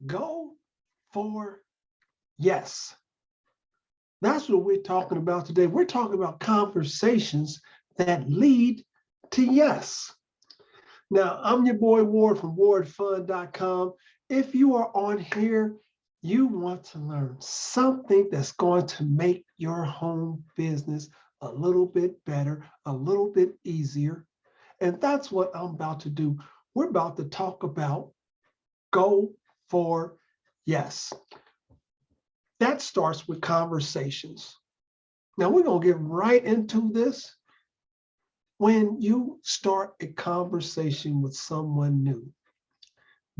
Go for yes. That's what we're talking about today. We're talking about conversations that lead to yes. Now, I'm your boy Ward from wardfund.com. If you are on here, you want to learn something that's going to make your home business a little bit better, a little bit easier. And that's what I'm about to do. We're about to talk about go for yes. That starts with conversations. Now, we're going to get right into this. When you start a conversation with someone new,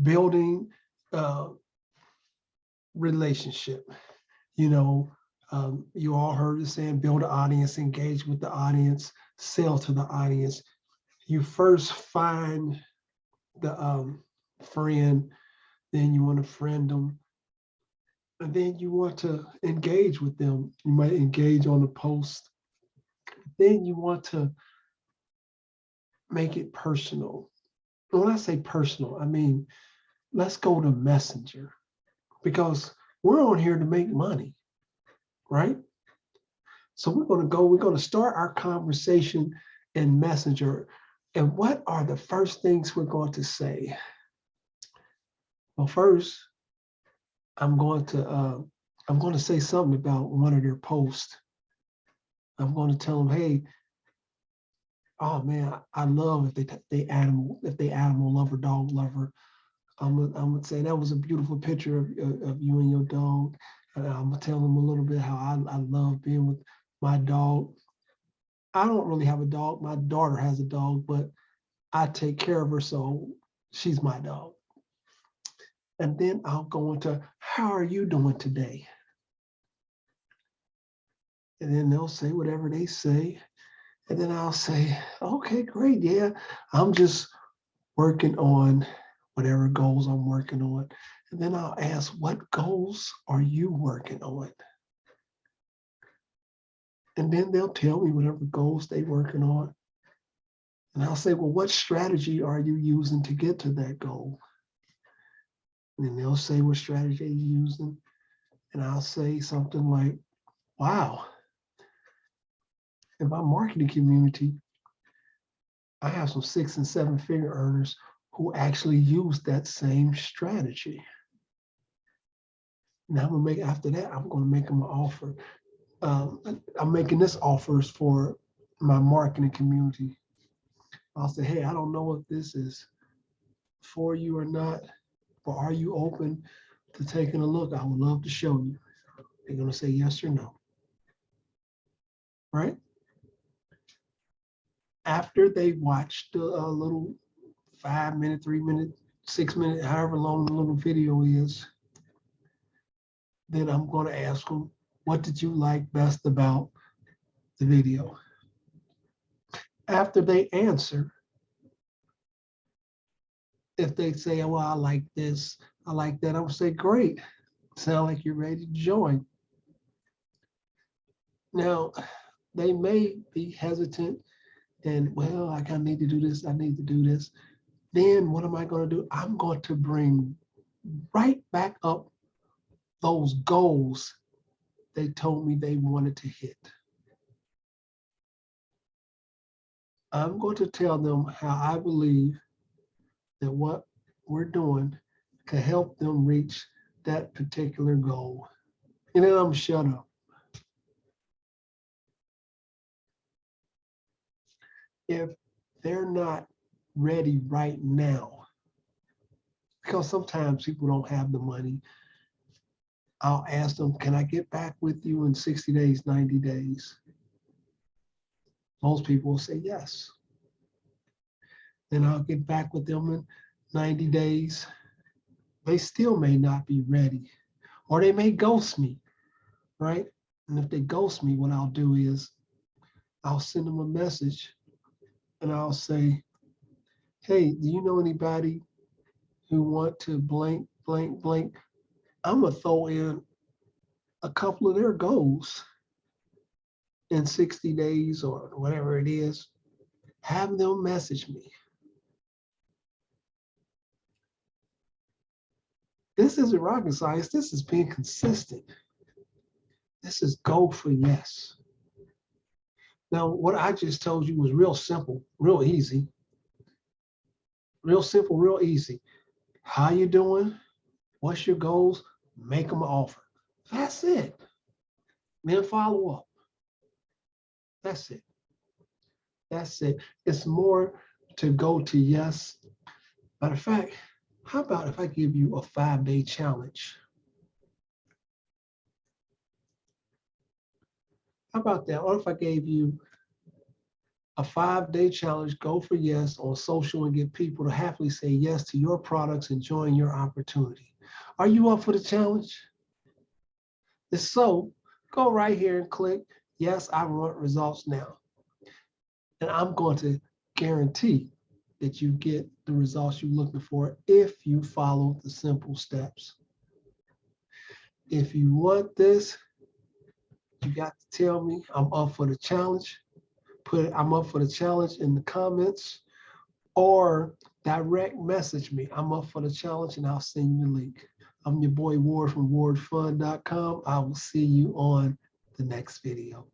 building a relationship, you know, you all heard the saying, build an audience, engage with the audience, sell to the audience. You first find the friend, then you want to friend them, and then you want to engage with them. You might engage on a post. Then you want to make it personal. When I say personal, I mean, let's go to Messenger because we're on here to make money, right? So we're going to start our conversation in Messenger. And what are the first things we're going to say? Well, first, I'm going to say something about one of their posts. I'm going to tell them, hey, oh man, I love if they animal lover, dog lover. I'm gonna say that was a beautiful picture of you and your dog. And I'm gonna tell them a little bit how I love being with my dog. I don't really have a dog. My daughter has a dog, but I take care of her, so she's my dog. And then I'll go into how are you doing today? And then they'll say whatever they say. And then I'll say, okay, great, yeah. I'm just working on whatever goals I'm working on. And then I'll ask, what goals are you working on? And then they'll tell me whatever goals they're working on. And I'll say, well, what strategy are you using to get to that goal? And then they'll say what strategy they're using. And I'll say something like, wow, in my marketing community, I have some 6 and 7 figure earners who actually use that same strategy. Now after that, I'm gonna make them an offer. I'm making this offers for my marketing community. I'll say, hey, I don't know if this is for you or not, but are you open to taking a look? I would love to show you. They're gonna say yes or no, right? After they watch the little 5 minute, 3 minute, 6 minute, however long the little video is, then I'm gonna ask them, what did you like best about the video? After they answer, if they say, well, I like this, I like that, I would say, great. Sound like you're ready to join. Now, they may be hesitant and, well, I kind of need to do this, I need to do this. Then what am I going to do? I'm going to bring right back up those goals they told me they wanted to hit. I'm going to tell them how I believe that what we're doing can help them reach that particular goal. And then I'm shut up. If they're not ready right now, because sometimes people don't have the money, I'll ask them, can I get back with you in 60 days, 90 days? Most people will say yes. Then I'll get back with them in 90 days. They still may not be ready, or they may ghost me, right? And if they ghost me, what I'll do is I'll send them a message and I'll say, hey, do you know anybody who want to blank, blank, blank? I'm gonna throw in a couple of their goals in 60 days or whatever it is. Have them message me. This isn't rocket science. This is being consistent. This is go for yes. Now, what I just told you was real simple, real easy. Real simple, real easy. How you doing? What's your goals? Make them an offer. That's it. Then follow up. That's it. That's it. It's more to go to yes. Matter of fact, how about if I give you a 5-day challenge? How about that? Or if I gave you a 5-day challenge, go for yes on social and get people to happily say yes to your products and join your opportunity. Are you up for the challenge? If so, go right here and click yes, I want results now. And I'm going to guarantee that you get the results you're looking for if you follow the simple steps. If you want this, you got to tell me I'm up for the challenge. Put I'm up for the challenge in the comments or direct message me. I'm up for the challenge and I'll send you the link. I'm your boy Ward from wardfund.com. I will see you on the next video.